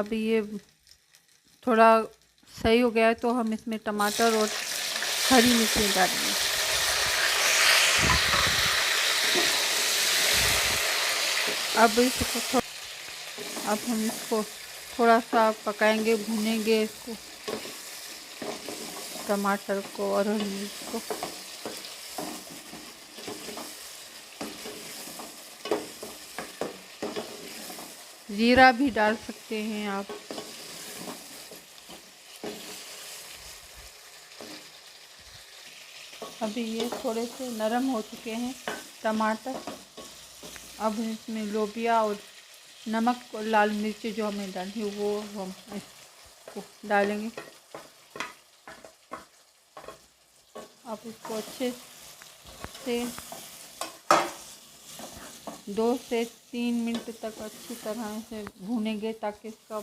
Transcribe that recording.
अभी ये थोड़ा सही हो गया है तो हम इसमें टमाटर और हरी मिर्ची डालेंगे। अब हम इसको थोड़ा सा पकाएंगे, भूनेंगे इसको, टमाटर को और हरी मिर्च को। जीरा भी डाल सकते हैं आप। अभी ये थोड़े से नरम हो चुके हैं टमाटर। अब इसमें लोबिया और नमक और लाल मिर्च जो हमें डाली वो हम इसको डालेंगे। अब इसको अच्छे से 2 से 3 मिनट तक अच्छी तरह से भूनेंगे ताकि इसका